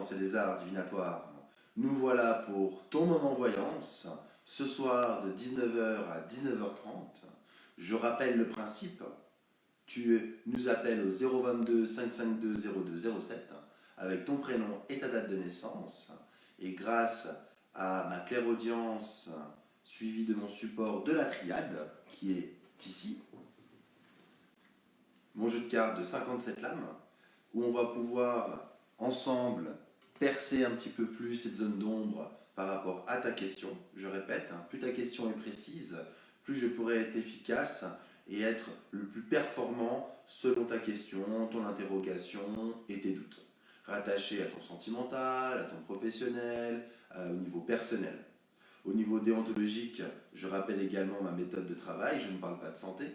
voyance et les arts divinatoires, nous voilà pour ton moment voyance, ce soir de 19h à 19h30. Je rappelle le principe, tu nous appelles au 022 552 0207 avec ton prénom et ta date de naissance, et grâce à ma clairaudience suivie de mon support de la triade, qui est ici, mon jeu de cartes de 57 lames, où on va pouvoir ensemble percer un petit peu plus cette zone d'ombre par rapport à ta question. Je répète, plus ta question est précise, plus je pourrai être efficace et être le plus performant selon ta question, ton interrogation et tes doutes, rattachés à ton sentimental, à ton professionnel, au niveau personnel. Au niveau déontologique, je rappelle également ma méthode de travail, je ne parle pas de santé,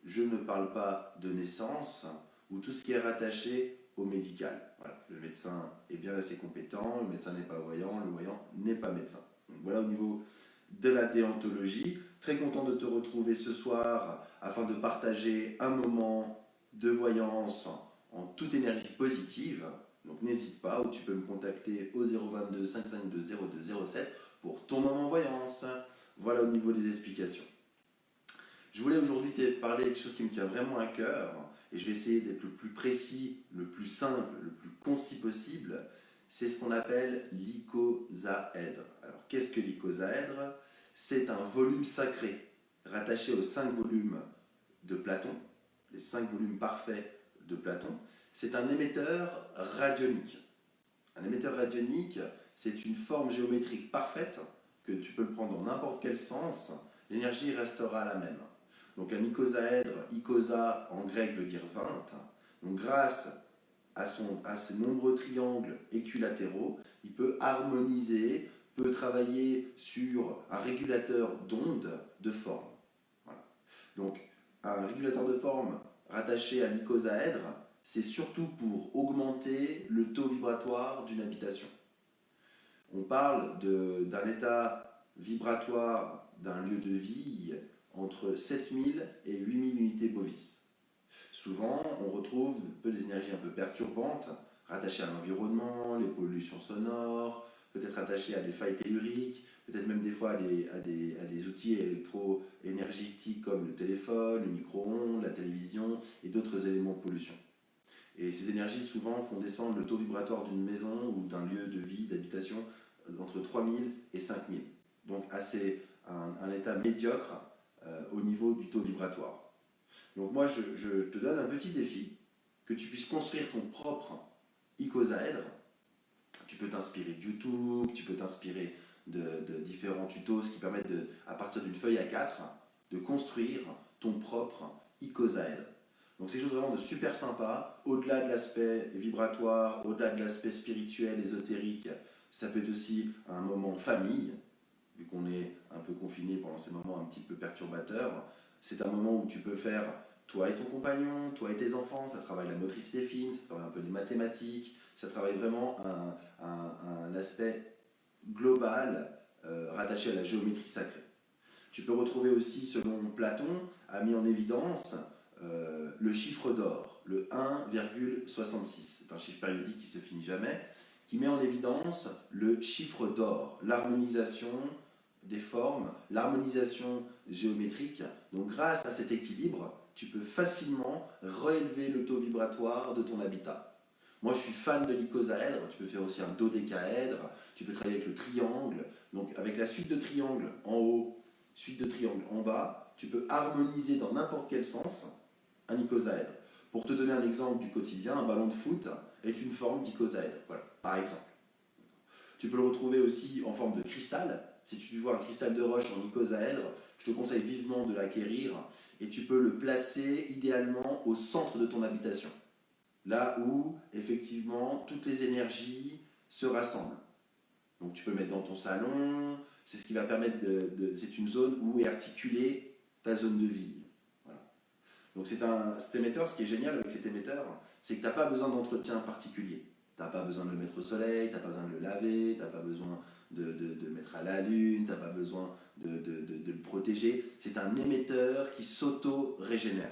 je ne parle pas de naissance ou tout ce qui est rattaché au médical. Voilà. Le médecin est bien assez compétent, le médecin n'est pas voyant, le voyant n'est pas médecin. Donc voilà au niveau de la déontologie. Très content de te retrouver ce soir afin de partager un moment de voyance en toute énergie positive. Donc n'hésite pas, ou tu peux me contacter au 022 552 0207 pour ton moment voyance. Voilà au niveau des explications. Je voulais aujourd'hui te parler de quelque chose qui me tient vraiment à cœur, et je vais essayer d'être le plus précis, le plus simple, le plus concis possible. C'est ce qu'on appelle l'icosaèdre. Alors, qu'est-ce que l'icosaèdre? C'est un volume sacré rattaché aux 5 volumes de Platon, les 5 volumes parfaits de Platon. C'est un émetteur radionique. Un émetteur radionique, c'est une forme géométrique parfaite que tu peux le prendre dans n'importe quel sens, l'énergie restera la même. Donc un icosaèdre, icosa en grec veut dire 20. Donc grâce à ses nombreux triangles équilatéraux, il peut harmoniser, peut travailler sur un régulateur d'onde de forme. Voilà. Donc un régulateur de forme rattaché à l'icosaèdre, c'est surtout pour augmenter le taux vibratoire d'une habitation. On parle d'un état vibratoire d'un lieu de vie entre 7000 et 8000 unités bovis. Souvent, on retrouve des énergies un peu perturbantes, rattachées à l'environnement, les pollutions sonores, peut-être rattachées à des failles telluriques, peut-être même des fois à des outils électro-énergétiques comme le téléphone, le micro-ondes, la télévision et d'autres éléments de pollution. Et ces énergies souvent font descendre le taux vibratoire d'une maison ou d'un lieu de vie, d'habitation, entre 3000 et 5000. Donc un état médiocre au niveau du taux vibratoire. Donc moi, je te donne un petit défi, que tu puisses construire ton propre icosaèdre. Tu peux t'inspirer de YouTube, tu peux t'inspirer de différents tutos qui permettent, à partir d'une feuille A4, de construire ton propre icosaèdre. Donc c'est quelque chose vraiment de super sympa, au-delà de l'aspect vibratoire, au-delà de l'aspect spirituel, ésotérique, ça peut être aussi un moment famille, vu qu'on est un peu confiné pendant ces moments un petit peu perturbateurs. C'est un moment où tu peux faire toi et ton compagnon, toi et tes enfants, ça travaille la motricité fine, ça travaille un peu les mathématiques, ça travaille vraiment un aspect global rattaché à la géométrie sacrée. Tu peux retrouver aussi, selon Platon, a mis en évidence le chiffre d'or, le 1,66. C'est un chiffre périodique qui ne se finit jamais, qui met en évidence le chiffre d'or, l'harmonisation des formes, l'harmonisation géométrique. Donc grâce à cet équilibre, tu peux facilement réélever le taux vibratoire de ton habitat. Moi, je suis fan de l'icosaèdre, tu peux faire aussi un dodécaèdre, tu peux travailler avec le triangle. Donc avec la suite de triangles en haut, suite de triangles en bas, tu peux harmoniser dans n'importe quel sens un icosaèdre. Pour te donner un exemple du quotidien, un ballon de foot est une forme d'icosaèdre, voilà, par exemple. Tu peux le retrouver aussi en forme de cristal. Si tu vois un cristal de roche en icosaèdre, je te conseille vivement de l'acquérir et tu peux le placer idéalement au centre de ton habitation. Là où, effectivement, toutes les énergies se rassemblent. Donc tu peux le mettre dans ton salon, c'est ce qui va permettre c'est une zone où est articulée ta zone de vie. Voilà. Donc cet émetteur, ce qui est génial avec cet émetteur, c'est que tu n'as pas besoin d'entretien particulier. Tu n'as pas besoin de le mettre au soleil, tu n'as pas besoin de le laver, tu n'as pas besoin de le mettre à la lune, tu n'as pas besoin de le protéger. C'est un émetteur qui s'auto-régénère.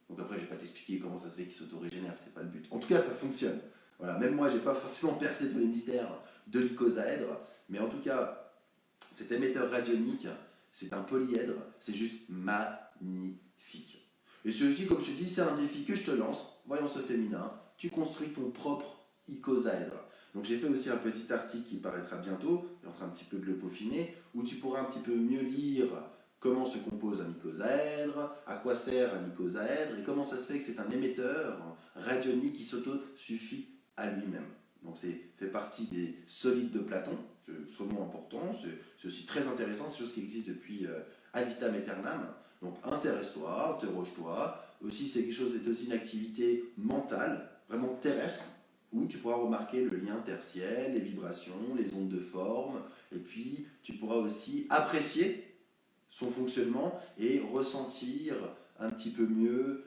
Donc après, je ne vais pas t'expliquer comment ça se fait qu'il s'auto-régénère, c'est pas le but. En tout cas, ça fonctionne. Voilà, même moi, j'ai pas forcément percé tous les mystères de l'icosaèdre, mais en tout cas, cet émetteur radionique, c'est un polyèdre, c'est juste magnifique. Et celui-ci, comme je te dis, c'est un défi que je te lance, voyons ce féminin, tu construis ton propre icosaèdre. Donc j'ai fait aussi un petit article qui paraîtra bientôt, je suis en train un petit peu de le peaufiner, où tu pourras un petit peu mieux lire comment se compose un icosaèdre, à quoi sert un icosaèdre, et comment ça se fait que c'est un émetteur radionique qui s'auto-suffit à lui-même. Donc c'est fait partie des solides de Platon, c'est extrêmement important, c'est aussi très intéressant, c'est quelque chose qui existe depuis ad vitam aeternam. Donc intéresse-toi, interroge-toi. Aussi c'est quelque chose, c'est aussi une activité mentale, vraiment terrestre, où tu pourras remarquer le lien tertiel, les vibrations, les ondes de forme, et puis tu pourras aussi apprécier son fonctionnement et ressentir un petit peu mieux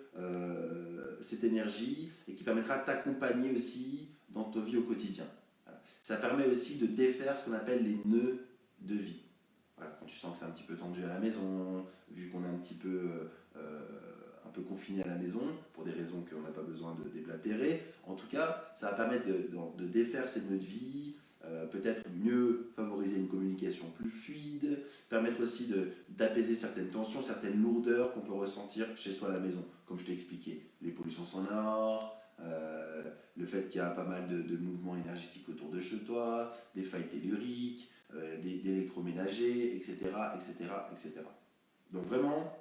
cette énergie et qui permettra de t'accompagner aussi dans ta vie au quotidien. Voilà. Ça permet aussi de défaire ce qu'on appelle les nœuds de vie. Voilà, quand tu sens que c'est un petit peu tendu à la maison, vu qu'on est un peu confiné à la maison, pour des raisons qu'on n'a pas besoin de déblatérer, en tout cas, ça va permettre de défaire ces nœuds de vie, peut-être mieux favoriser une communication plus fluide, permettre aussi d'apaiser certaines tensions, certaines lourdeurs qu'on peut ressentir chez soi à la maison, comme je t'ai expliqué, les pollutions sonores, le fait qu'il y a pas mal de mouvements énergétiques autour de chez toi, des failles telluriques, l'électroménager, etc., etc., etc. Donc vraiment,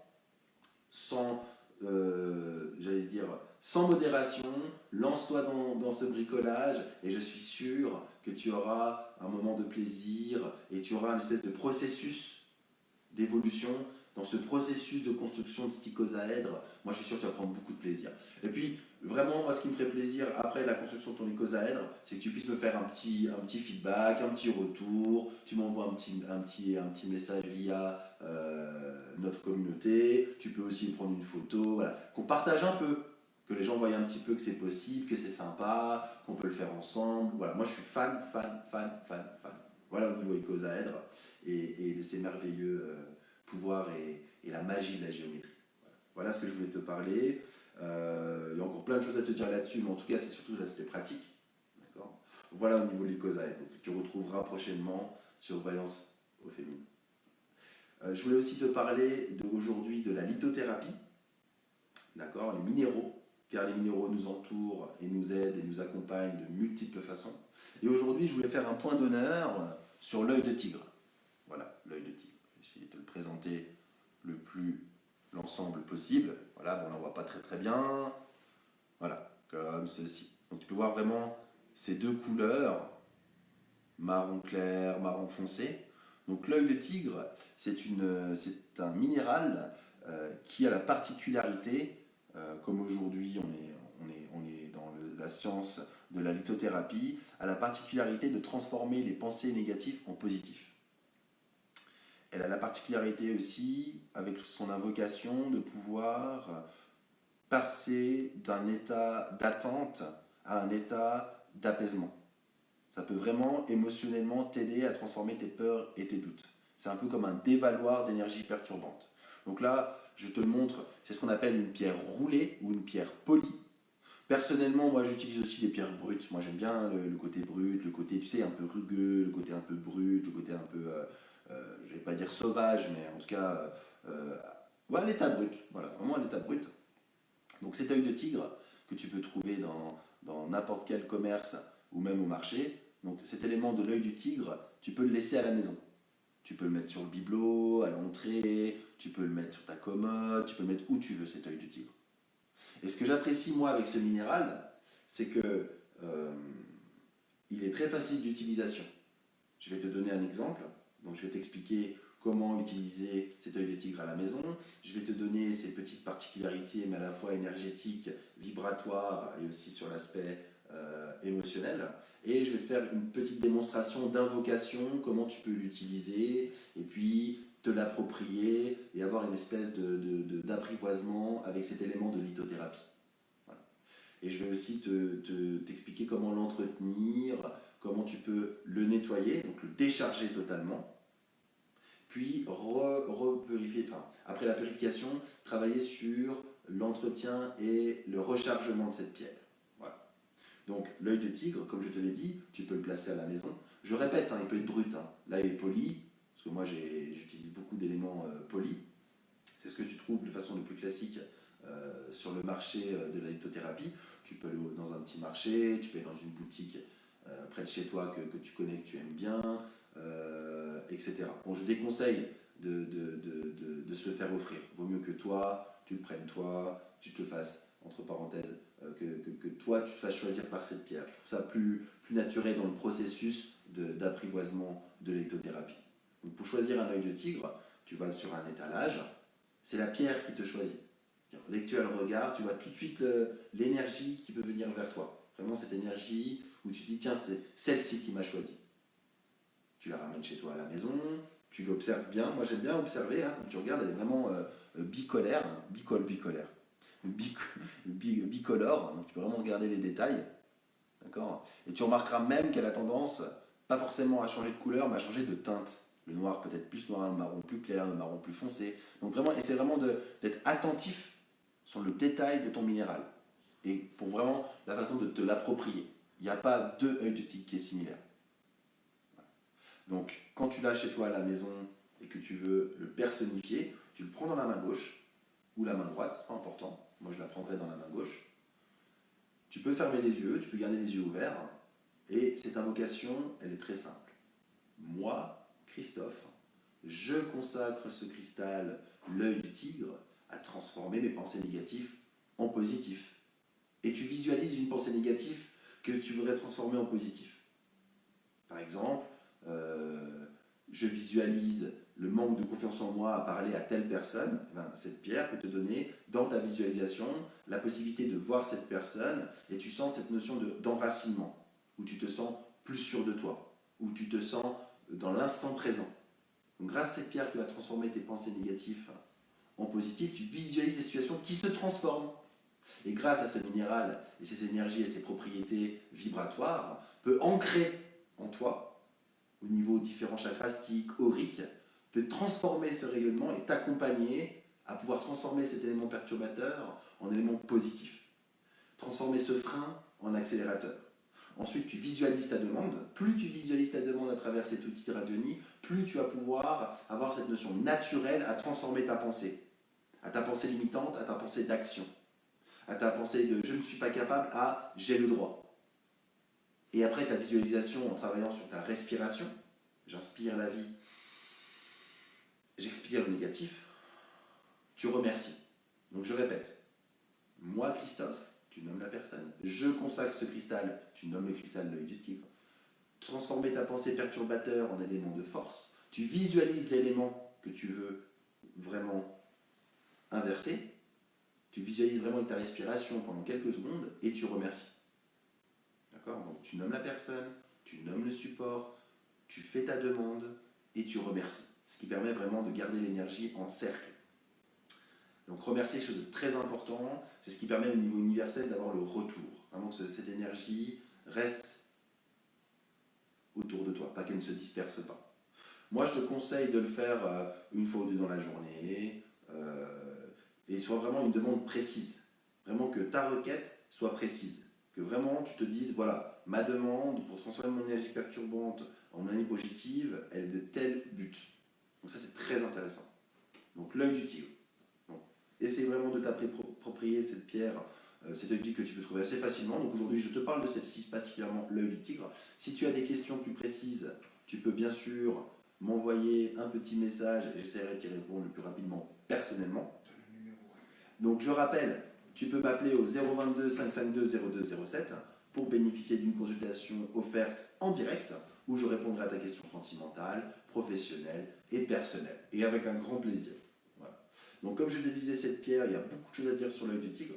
j'allais dire, sans modération, lance-toi dans ce bricolage et je suis sûr que tu auras un moment de plaisir et tu auras une espèce de processus d'évolution. Dans ce processus de construction de cet icosaèdre, moi je suis sûr que tu vas prendre beaucoup de plaisir. Et puis, vraiment, moi ce qui me ferait plaisir après la construction de ton icosaèdre, c'est que tu puisses me faire un petit feedback, un petit retour, tu m'envoies un petit message via notre communauté, tu peux aussi prendre une photo, voilà. Qu'on partage un peu, que les gens voient un petit peu que c'est possible, que c'est sympa, qu'on peut le faire ensemble. Voilà, moi je suis fan. Voilà au niveau icosaèdre et de ces merveilleux pouvoirs et la magie de la géométrie. Voilà ce que je voulais te parler. Il y a encore plein de choses à te dire là-dessus, mais en tout cas, c'est surtout l'aspect pratique. D'accord. Voilà au niveau de l'icosaèdre. Tu retrouveras prochainement sur Voyance au féminin. Je voulais aussi te parler aujourd'hui de la lithothérapie. D'accord, les minéraux, car les minéraux nous entourent et nous aident et nous accompagnent de multiples façons. Et aujourd'hui, je voulais faire un point d'honneur sur l'œil de tigre. Voilà, l'œil de tigre. Je vais essayer de te le présenter le plus l'ensemble possible. Voilà, bon, on n'en voit pas très très bien. Voilà, comme ceci. Donc tu peux voir vraiment ces deux couleurs, marron clair, marron foncé. Donc l'œil de tigre, c'est un minéral qui a la particularité, comme aujourd'hui on est dans la science de la lithothérapie, a la particularité de transformer les pensées négatives en positives. Elle a la particularité aussi, avec son invocation, de pouvoir passer d'un état d'attente à un état d'apaisement. Ça peut vraiment émotionnellement t'aider à transformer tes peurs et tes doutes. C'est un peu comme un dévaloir d'énergie perturbante. Donc là, je te le montre, c'est ce qu'on appelle une pierre roulée ou une pierre polie. Personnellement, moi j'utilise aussi des pierres brutes. Moi j'aime bien le côté brut, le côté, tu sais, un peu rugueux, le côté un peu brut, le côté un peu, je vais pas dire sauvage, mais en tout cas, ouais, l'état brut. Voilà, vraiment l'état brut. Donc cet œil de tigre que tu peux trouver dans n'importe quel commerce ou même au marché, donc cet élément de l'œil du tigre, tu peux le laisser à la maison. Tu peux le mettre sur le bibelot, à l'entrée, tu peux le mettre sur ta commode, tu peux le mettre où tu veux cet œil du tigre. Et ce que j'apprécie moi avec ce minéral, c'est que il est très facile d'utilisation. Je vais te donner un exemple. Donc je vais t'expliquer comment utiliser cet œil de tigre à la maison. Je vais te donner ses petites particularités, mais à la fois énergétiques, vibratoires et aussi sur l'aspect émotionnel. Et je vais te faire une petite démonstration d'invocation, comment tu peux l'utiliser, et puis te l'approprier et avoir une espèce d'apprivoisement avec cet élément de lithothérapie. Voilà. Et je vais aussi t'expliquer comment l'entretenir, comment tu peux le nettoyer, donc le décharger totalement, puis repurifier, enfin, après la purification, travailler sur l'entretien et le rechargement de cette pierre. Voilà. Donc l'œil de tigre, comme je te l'ai dit, tu peux le placer à la maison. Je répète, hein, il peut être brut. Hein. Là, il est poli, parce que moi j'utilise beaucoup d'éléments polis. C'est ce que tu trouves de façon le plus classique sur le marché de la lithothérapie. Tu peux aller dans un petit marché, tu peux aller dans une boutique près de chez toi que tu connais, que tu aimes bien, etc. Bon, je déconseille de se le faire offrir. Vaut mieux que toi, tu le prennes toi, tu te le fasses, entre parenthèses, que toi, tu te fasses choisir par cette pierre. Je trouve ça plus naturel dans le processus d'apprivoisement de l'électrothérapie. Donc, pour choisir un œil de tigre, tu vas sur un étalage, c'est la pierre qui te choisit. Dès que tu as le regard, tu vois tout de suite l'énergie qui peut venir vers toi. Vraiment cette énergie où tu te dis, tiens, c'est celle-ci qui m'a choisi. Tu la ramènes chez toi à la maison, tu l'observes bien. Moi, j'aime bien observer, hein, quand tu regardes, elle est vraiment bicolaire, bicolore, donc tu peux vraiment regarder les détails. D'accord. Et tu remarqueras même qu'elle a tendance, pas forcément à changer de couleur, mais à changer de teinte. Le noir peut-être plus noir, le marron plus clair, le marron plus foncé. Donc vraiment, essaie vraiment d'être attentif sur le détail de ton minéral. Et pour vraiment la façon de te l'approprier. Il n'y a pas deux œils de tigre qui est similaire. Donc quand tu l'as chez toi à la maison et que tu veux le personnifier, tu le prends dans la main gauche ou la main droite, c'est pas important. Moi je la prendrai dans la main gauche. Tu peux fermer les yeux, tu peux garder les yeux ouverts. Et cette invocation, elle est très simple. Moi, Christophe, je consacre ce cristal, l'œil du tigre, à transformer mes pensées négatives en positif. Et tu visualises une pensée négative que tu voudrais transformer en positif. Par exemple, je visualise le manque de confiance en moi à parler à telle personne. Cette pierre peut te donner, dans ta visualisation, la possibilité de voir cette personne et tu sens cette notion d'enracinement, où tu te sens plus sûr de toi, où tu te sens dans l'instant présent. Donc, grâce à cette pierre qui va transformer tes pensées négatives en positives, tu visualises des situations qui se transforment. Et grâce à ce minéral et ses énergies et ses propriétés vibratoires, peut ancrer en toi, au niveau différents chakras stiques, auriques, peut transformer ce rayonnement et t'accompagner à pouvoir transformer cet élément perturbateur en élément positif. Transformer ce frein en accélérateur. Ensuite, tu visualises ta demande. Plus tu visualises ta demande à travers cet outil de radionie, plus tu vas pouvoir avoir cette notion naturelle à transformer ta pensée. À ta pensée limitante, à ta pensée d'action. À ta pensée de « je ne suis pas capable » à « j'ai le droit ». Et après ta visualisation en travaillant sur ta respiration, j'inspire la vie, j'expire le négatif, tu remercies. Donc je répète, moi Christophe, tu nommes la personne, je consacre ce cristal, tu nommes le cristal l'œil du tigre, transformer ta pensée perturbateur en élément de force, tu visualises l'élément que tu veux vraiment inverser, tu visualises vraiment avec ta respiration pendant quelques secondes et tu remercies. D'accord ? Donc tu nommes la personne, tu nommes le support, tu fais ta demande et tu remercies. Ce qui permet vraiment de garder l'énergie en cercle. Donc remercier est quelque chose de très important, c'est ce qui permet au niveau universel d'avoir le retour. Vraiment que cette énergie reste autour de toi, pas qu'elle ne se disperse pas. Moi je te conseille de le faire une fois ou deux dans la journée et soit vraiment une demande précise. Vraiment que ta requête soit précise. Que vraiment tu te dises, voilà, ma demande pour transformer mon énergie perturbante en énergie positive, elle est de tel but. Donc ça c'est très intéressant. Donc l'œil du tigre. Donc, essaye vraiment de t'approprier cette pierre, cet œil du tigre que tu peux trouver assez facilement. Donc aujourd'hui je te parle de celle-ci, particulièrement l'œil du tigre. Si tu as des questions plus précises, tu peux bien sûr m'envoyer un petit message et j'essaierai de t'y répondre le plus rapidement personnellement. Donc je rappelle, tu peux m'appeler au 022 552 0207 pour bénéficier d'une consultation offerte en direct où je répondrai à ta question sentimentale, professionnelle et personnelle. Et avec un grand plaisir. Voilà. Donc comme je te disais, cette pierre, il y a beaucoup de choses à dire sur l'œil du tigre.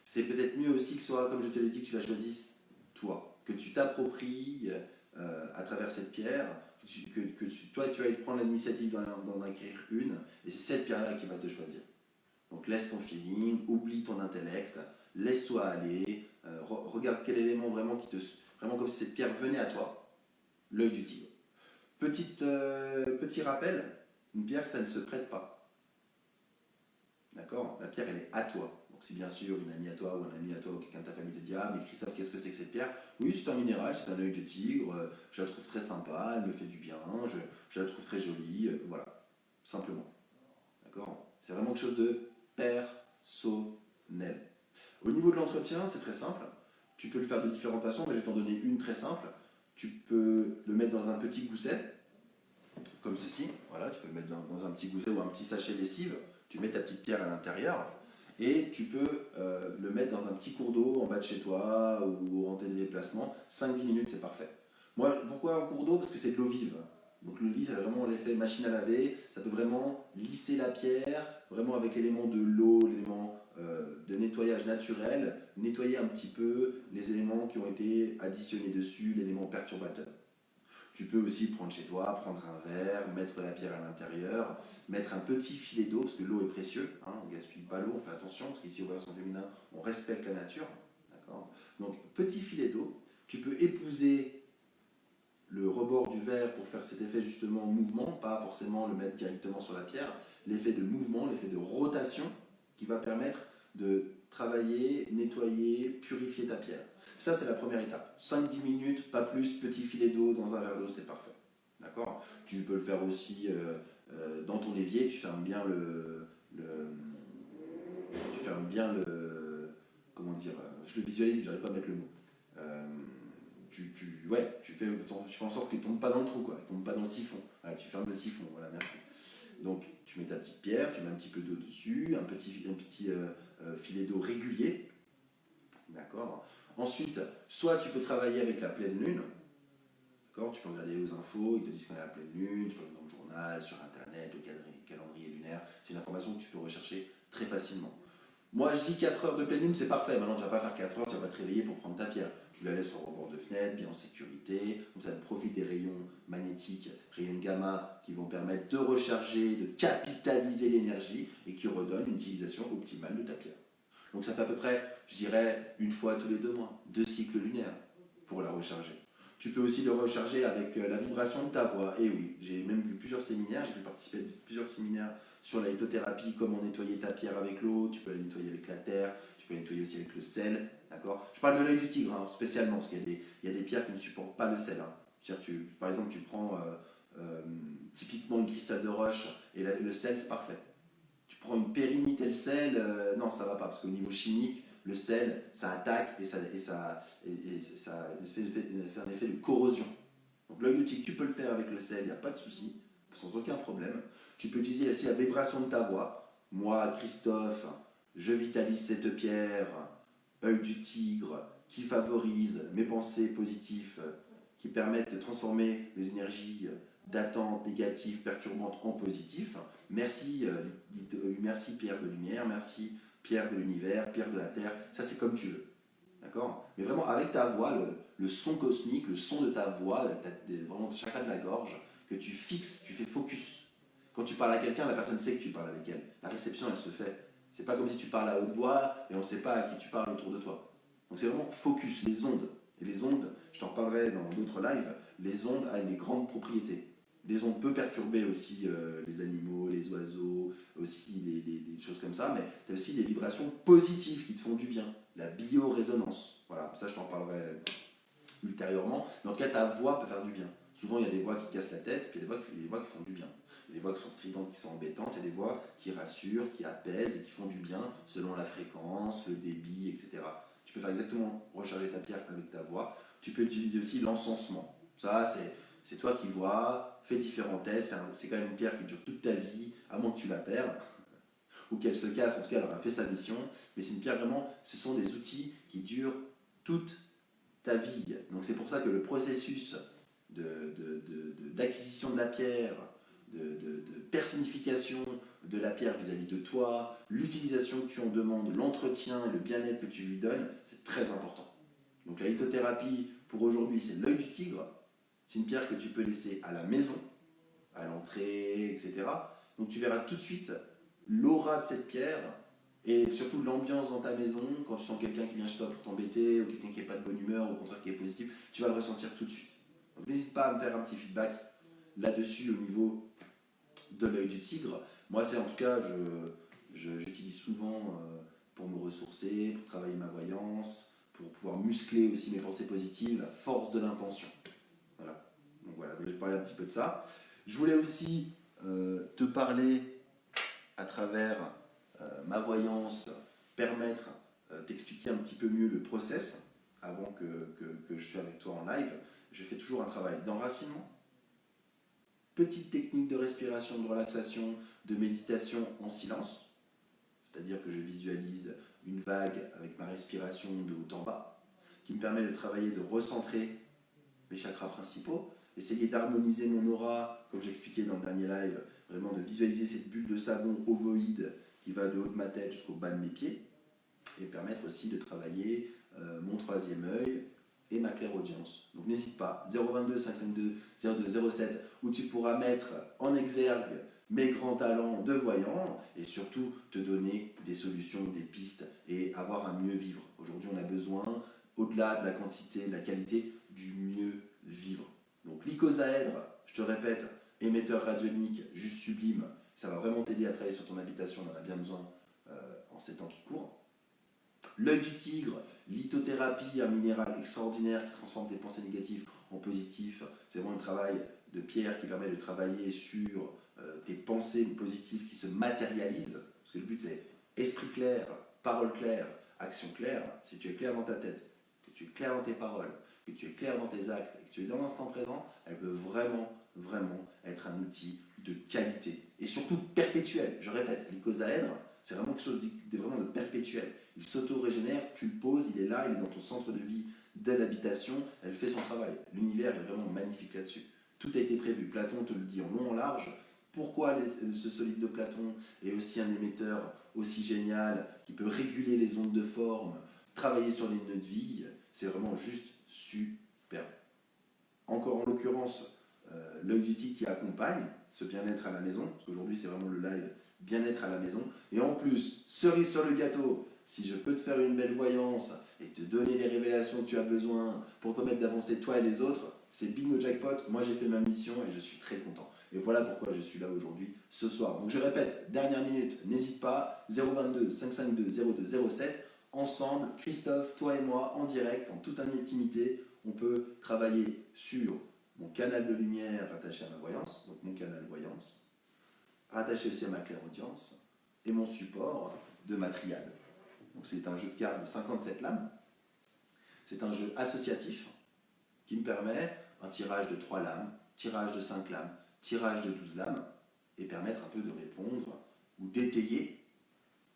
C'est peut-être mieux aussi que ce soit, comme je te l'ai dit, que tu la choisisses toi. Que tu t'appropries à travers cette pierre, toi tu ailles prendre l'initiative d'en acquérir une, et c'est cette pierre-là qui va te choisir. Donc laisse ton feeling, oublie ton intellect, laisse-toi aller, regarde quel élément vraiment vraiment comme si cette pierre venait à toi, l'œil du tigre. Petit rappel, une pierre ça ne se prête pas. D'accord ? La pierre elle est à toi. Donc si bien sûr une amie à toi ou un ami à toi ou quelqu'un de ta famille te dit ah mais Christophe, qu'est-ce que c'est que cette pierre? Oui, c'est un minéral, c'est un œil de tigre, je la trouve très sympa, elle me fait du bien, je la trouve très jolie, voilà, simplement. D'accord? C'est vraiment quelque chose de personnel. Au niveau de l'entretien, c'est très simple. Tu peux le faire de différentes façons, mais je vais t'en donner une très simple. Tu peux le mettre dans un petit gousset, comme ceci. Voilà, tu peux le mettre dans un petit gousset ou un petit sachet lessive. Tu mets ta petite pierre à l'intérieur. Et tu peux le mettre dans un petit cours d'eau en bas de chez toi ou en tes déplacements. 5-10 minutes, c'est parfait. Moi, pourquoi un cours d'eau? Parce que c'est de l'eau vive. Donc le vive, ça a vraiment l'effet machine à laver. Ça peut vraiment lisser la pierre, vraiment avec l'élément de l'eau, l'élément de nettoyage naturel, nettoyer un petit peu les éléments qui ont été additionnés dessus, l'élément perturbateur. Tu peux aussi prendre chez toi, prendre un verre, mettre la pierre à l'intérieur, mettre un petit filet d'eau, parce que l'eau est précieuse, hein, on ne gaspille pas l'eau, on fait attention, parce qu'ici au version féminin, on respecte la nature. D'accord. Donc petit filet d'eau, tu peux épouser le rebord du verre pour faire cet effet justement mouvement, pas forcément le mettre directement sur la pierre, l'effet de mouvement, l'effet de rotation qui va permettre de travailler, nettoyer, purifier ta pierre. Ça, c'est la première étape. 5-10 minutes, pas plus, petit filet d'eau dans un verre d'eau, c'est parfait. D'accord. Tu peux le faire aussi dans ton évier, tu fermes bien tu fermes bien comment dire, je le visualise, je n'arrive pas à mettre le mot. Euh, tu fais en sorte qu'il ne tombe pas dans le trou, quoi. Il ne tombe pas dans le siphon. Voilà, tu fermes le siphon, voilà, merci. Donc, tu mets ta petite pierre, tu mets un petit peu d'eau dessus, un petit filet d'eau régulier. D'accord. Ensuite, soit tu peux travailler avec la pleine lune. D'accord. Tu peux regarder aux infos, ils te disent qu'on est à la pleine lune, tu peux regarder dans le journal, sur internet, le calendrier lunaire. C'est une information que tu peux rechercher très facilement. Moi, je dis 4 heures de pleine lune, c'est parfait. Maintenant, tu ne vas pas faire 4 heures, tu ne vas pas te réveiller pour prendre ta pierre. Tu la laisses sur le rebord de fenêtre, bien en sécurité. Comme ça, tu profites des rayons magnétiques, rayons gamma, qui vont permettre de recharger, de capitaliser l'énergie et qui redonnent une utilisation optimale de ta pierre. Donc, ça fait à peu près, je dirais, une fois tous les 2 mois, 2 cycles lunaires pour la recharger. Tu peux aussi le recharger avec la vibration de ta voix. Et oui, j'ai même vu plusieurs séminaires, j'ai pu participer à plusieurs séminaires sur la lithothérapie, comment nettoyer ta pierre avec l'eau, tu peux la nettoyer avec la terre, tu peux la nettoyer aussi avec le sel. D'accord. Je parle de l'œil du tigre, hein, spécialement, parce qu'il y a des pierres qui ne supportent pas le sel. Hein. Par exemple, tu prends typiquement une cristal de roche et le sel, c'est parfait. Tu prends une périnite et le sel, non, ça va pas, parce qu'au niveau chimique, le sel, ça attaque et ça fait un effet de corrosion. Donc l'œil de tigre, tu peux le faire avec le sel, il n'y a pas de souci, sans aucun problème. Tu peux utiliser aussi la vibration de ta voix. Moi, Christophe, je vitalise cette pierre, œil du tigre, qui favorise mes pensées positives, qui permettent de transformer les énergies d'attente négatives, perturbantes en positives. Merci, merci Pierre de Lumière, merci Pierre de l'univers, Pierre de la Terre, ça c'est comme tu veux. D'accord. Mais vraiment avec ta voix, le son cosmique, le son de ta voix, vraiment de chakra de la gorge, que tu fixes, tu fais focus. Quand tu parles à quelqu'un, la personne sait que tu parles avec elle. La réception, elle se fait. C'est pas comme si tu parles à haute voix et on ne sait pas à qui tu parles autour de toi. Donc c'est vraiment focus, les ondes. Et les ondes, je t'en reparlerai dans d'autres lives, les ondes ont des grandes propriétés. Les ondes peuvent perturber aussi les animaux, les oiseaux, aussi les choses comme ça, mais tu as aussi des vibrations positives qui te font du bien. La biorésonance. Voilà, ça je t'en parlerai ultérieurement. Mais en tout cas, ta voix peut faire du bien. Souvent, il y a des voix qui cassent la tête, puis il y a des voix qui font du bien. Il y a des voix qui sont stridentes, qui sont embêtantes, il y a des voix qui rassurent, qui apaisent et qui font du bien selon la fréquence, le débit, etc. Tu peux faire exactement recharger ta pierre avec ta voix. Tu peux utiliser aussi l'encensement. Ça, c'est toi qui vois, fais différents tests. C'est quand même une pierre qui dure toute ta vie, à moins que tu la perdes ou qu'elle se casse. En tout cas, elle aura fait sa mission. Mais c'est une pierre vraiment, ce sont des outils qui durent toute ta vie. Donc c'est pour ça que le processus d'acquisition de la pierre, de personnification de la pierre vis-à-vis de toi, l'utilisation que tu en demandes, l'entretien et le bien-être que tu lui donnes, c'est très important. Donc la lithothérapie, pour aujourd'hui, c'est l'œil du tigre. C'est une pierre que tu peux laisser à la maison, à l'entrée, etc. Donc tu verras tout de suite l'aura de cette pierre et surtout l'ambiance dans ta maison. Quand tu sens quelqu'un qui vient chez toi pour t'embêter ou quelqu'un qui n'est pas de bonne humeur ou au contraire qui est positif, tu vas le ressentir tout de suite. Donc n'hésite pas à me faire un petit feedback là-dessus au niveau de l'œil du tigre. Moi, c'est en tout cas, j'utilise souvent pour me ressourcer, pour travailler ma voyance, pour pouvoir muscler aussi mes pensées positives, la force de l'intention. Voilà. Donc voilà, je vais parler un petit peu de ça. Je voulais aussi te parler à travers ma voyance, permettre t'expliquer un petit peu mieux le process avant que je sois avec toi en live. Je fais toujours un travail d'enracinement, petite technique de respiration, de relaxation, de méditation en silence, c'est-à-dire que je visualise une vague avec ma respiration de haut en bas, qui me permet de travailler, de recentrer mes chakras principaux, essayer d'harmoniser mon aura, comme j'expliquais dans le dernier live, vraiment de visualiser cette bulle de savon ovoïde qui va de haut de ma tête jusqu'au bas de mes pieds, et permettre aussi de travailler mon troisième œil et ma clairaudience. Donc n'hésite pas, 022 552 0207, où tu pourras mettre en exergue mes grands talents de voyant et surtout te donner des solutions, des pistes et avoir un mieux vivre. Aujourd'hui, on a besoin, au-delà de la quantité, de la qualité, du mieux vivre. Donc l'icosaèdre, je te répète, émetteur radionique juste sublime, ça va vraiment t'aider à travailler sur ton habitation, on en a bien besoin en ces temps qui courent. L'œil du tigre, lithothérapie, un minéral extraordinaire qui transforme tes pensées négatives en positives. C'est vraiment un travail de pierre qui permet de travailler sur tes pensées positives qui se matérialisent. Parce que le but c'est esprit clair, parole claire, action claire. Si tu es clair dans ta tête, que tu es clair dans tes paroles, que tu es clair dans tes actes et que tu es dans l'instant présent, elle peut vraiment, vraiment être un outil de qualité. Et surtout perpétuel. Je répète, l'icosaèdre, c'est vraiment quelque chose vraiment de perpétuel. Il s'auto-régénère, tu le poses, il est là, il est dans ton centre de vie de l'habitation, elle fait son travail. L'univers est vraiment magnifique là-dessus. Tout a été prévu. Platon te le dit en long, en large. Pourquoi ce solide de Platon est aussi un émetteur aussi génial, qui peut réguler les ondes de forme, travailler sur les nœuds de vie, c'est vraiment juste superbe. Encore en l'occurrence, l'œil du tigre qui accompagne ce bien-être à la maison, parce qu'aujourd'hui c'est vraiment le live bien-être à la maison. Et en plus, cerise sur le gâteau, si je peux te faire une belle voyance et te donner les révélations que tu as besoin pour permettre d'avancer toi et les autres, c'est bingo jackpot. Moi j'ai fait ma mission et je suis très content. Et voilà pourquoi je suis là aujourd'hui, ce soir. Donc je répète, dernière minute, n'hésite pas, 022 552 0207, ensemble, Christophe, toi et moi, en direct, en toute intimité, on peut travailler sur mon canal de lumière attaché à ma voyance, donc mon canal voyance, rattaché aussi à ma clairaudience, et mon support de ma triade. Donc c'est un jeu de cartes de 57 lames. C'est un jeu associatif qui me permet un tirage de 3 lames, tirage de 5 lames, tirage de 12 lames, et permettre un peu de répondre ou d'étayer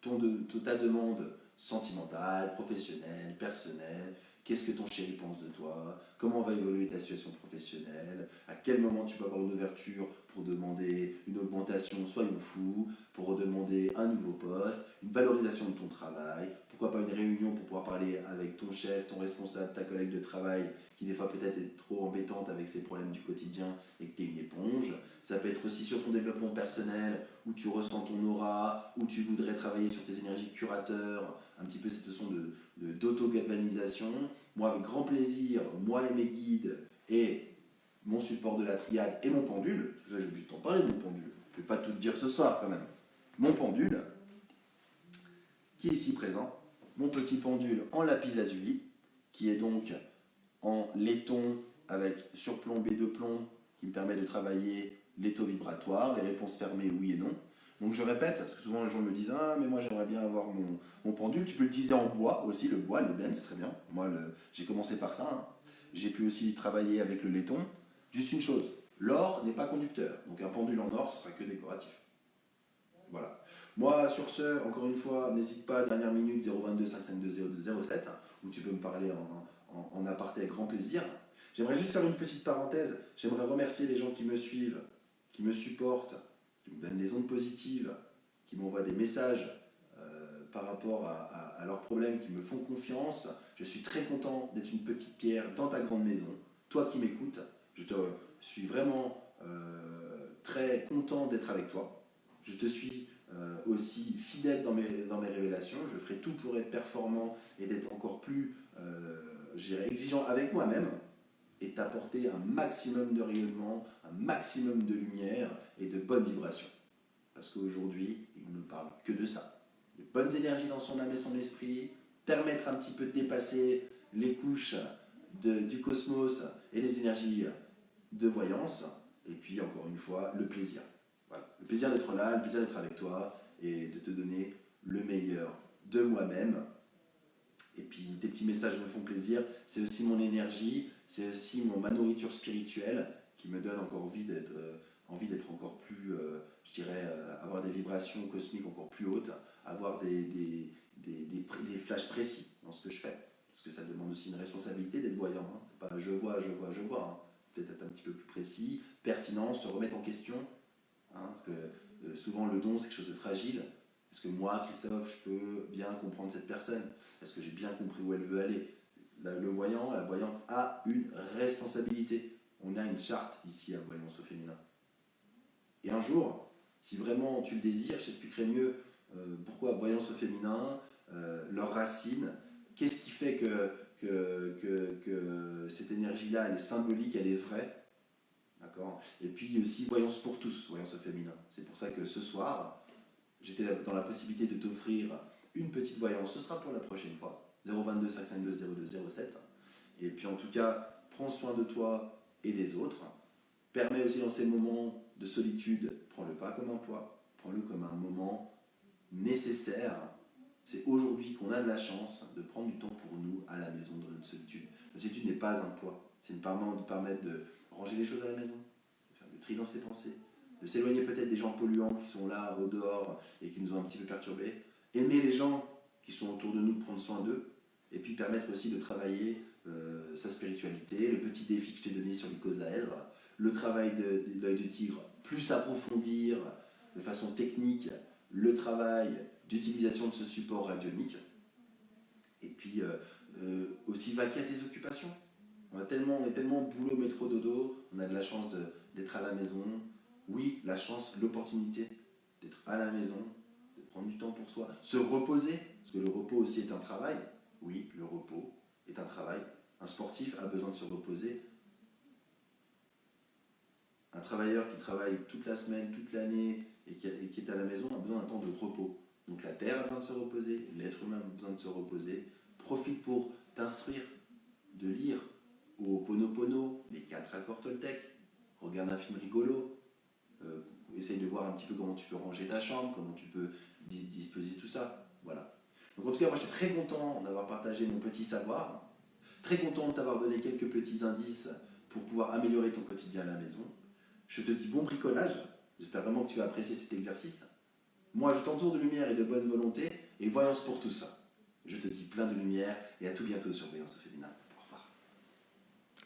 ta demande sentimentale, professionnelle, personnelle. Qu'est-ce que ton chéri pense de toi? Comment va évoluer ta situation professionnelle? À quel moment tu peux avoir une ouverture pour demander une augmentation, soyons fous, pour demander un nouveau poste, une valorisation de ton travail, pourquoi pas une réunion pour pouvoir parler avec ton chef, ton responsable, ta collègue de travail, qui des fois peut-être est trop embêtante avec ses problèmes du quotidien et que tu es une éponge. Ça peut être aussi sur ton développement personnel, où tu ressens ton aura, où tu voudrais travailler sur tes énergies curateurs, un petit peu cette leçon d'auto-galvanisation. Moi, avec grand plaisir, moi et mes guides, et mon support de la triade et mon pendule, parce que ça j'ai oublié de t'en parler de mon pendule, je ne vais pas tout te dire ce soir quand même. Mon pendule, qui est ici présent, mon petit pendule en lapis lazuli, qui est donc en laiton avec surplombé de plomb, qui me permet de travailler les taux vibratoires, les réponses fermées oui et non. Donc je répète, parce que souvent les gens me disent « Ah, mais moi j'aimerais bien avoir mon pendule ». Tu peux l'utiliser en bois aussi, le bois, l'ébène, c'est très bien. Moi, j'ai commencé par ça. Hein. J'ai pu aussi travailler avec le laiton. Juste une chose, l'or n'est pas conducteur. Donc un pendule en or, ce sera que décoratif. Voilà. Moi, sur ce, encore une fois, n'hésite pas, dernière minute, 022 552 0207, où tu peux me parler en aparté avec grand plaisir. J'aimerais juste faire une petite parenthèse. J'aimerais remercier les gens qui me suivent, qui me supportent, qui me donnent des ondes positives, qui m'envoient des messages par rapport à leurs problèmes, qui me font confiance. Je suis très content d'être une petite pierre dans ta grande maison. Toi qui m'écoutes, je suis vraiment très content d'être avec toi. Je te suis aussi fidèle dans mes révélations. Je ferai tout pour être performant et d'être encore plus exigeant avec moi-même et t'apporter un maximum de rayonnement, un maximum de lumière et de bonnes vibrations. Parce qu'aujourd'hui, on ne parle que de ça. De bonnes énergies dans son âme et son esprit, permettre un petit peu de dépasser les couches du cosmos et les énergies de voyance, et puis encore une fois, le plaisir. Voilà. Le plaisir d'être là, le plaisir d'être avec toi, et de te donner le meilleur de moi-même. Et puis tes petits messages me font plaisir, c'est aussi mon énergie, c'est aussi ma nourriture spirituelle qui me donne encore envie d'être encore plus, je dirais, avoir des vibrations cosmiques encore plus hautes, avoir des flashs précis dans ce que je fais. Parce que ça demande aussi une responsabilité d'être voyant. Hein. C'est pas je vois. Hein. Peut-être être un petit peu plus précis, pertinent, se remettre en question. Hein, parce que souvent le don c'est quelque chose de fragile. Est-ce que moi, Christophe, je peux bien comprendre cette personne? Est-ce que j'ai bien compris où elle veut aller? Le voyant, la voyante a une responsabilité. On a une charte ici à Voyance au féminin. Et un jour, si vraiment tu le désires, je t'expliquerai mieux pourquoi Voyance au féminin, leurs racines, qu'est-ce qui fait que cette énergie-là, elle est symbolique, elle est vraie. D'accord. Et puis aussi Voyance pour tous, Voyance au féminin. C'est pour ça que ce soir, j'étais dans la possibilité de t'offrir une petite voyance. Ce sera pour la prochaine fois. 022 552 0207. Et puis en tout cas, prends soin de toi et des autres. Permets aussi dans ces moments de solitude, prends-le pas comme un poids, prends-le comme un moment nécessaire. C'est aujourd'hui qu'on a de la chance de prendre du temps pour nous à la maison dans notre solitude. La solitude n'est pas un poids. C'est une permettre de ranger les choses à la maison, de faire le tri dans ses pensées, de s'éloigner peut-être des gens polluants qui sont là au dehors et qui nous ont un petit peu perturbés, aimer les gens qui sont autour de nous, de prendre soin d'eux, et puis permettre aussi de travailler sa spiritualité, le petit défi que je t'ai donné sur l'icosaèdre, le travail de l'œil du tigre, plus approfondir de façon technique le travail d'utilisation de ce support radionique, et puis aussi vaquer à tes occupations. On est tellement boulot, métro, dodo, on a de la chance d'être à la maison. Oui, la chance, l'opportunité d'être à la maison, de prendre du temps pour soi, se reposer, parce que le repos aussi est un travail. Oui, le repos est un travail. Un sportif a besoin de se reposer. Un travailleur qui travaille toute la semaine, toute l'année et qui est à la maison a besoin d'un temps de repos. Donc la terre a besoin de se reposer, l'être humain a besoin de se reposer. Profite pour t'instruire, de lire au Ho'oponopono, les 4 accords Toltec. Regarde un film rigolo. Essaye de voir un petit peu comment tu peux ranger ta chambre, comment tu peux disposer tout ça. Voilà. Donc en tout cas, moi j'étais très content d'avoir partagé mon petit savoir, très content de t'avoir donné quelques petits indices pour pouvoir améliorer ton quotidien à la maison. Je te dis bon bricolage, j'espère vraiment que tu vas apprécier cet exercice. Moi je t'entoure de lumière et de bonne volonté, et voyance pour tout ça. Je te dis plein de lumière, et à tout bientôt sur Voyance au féminin.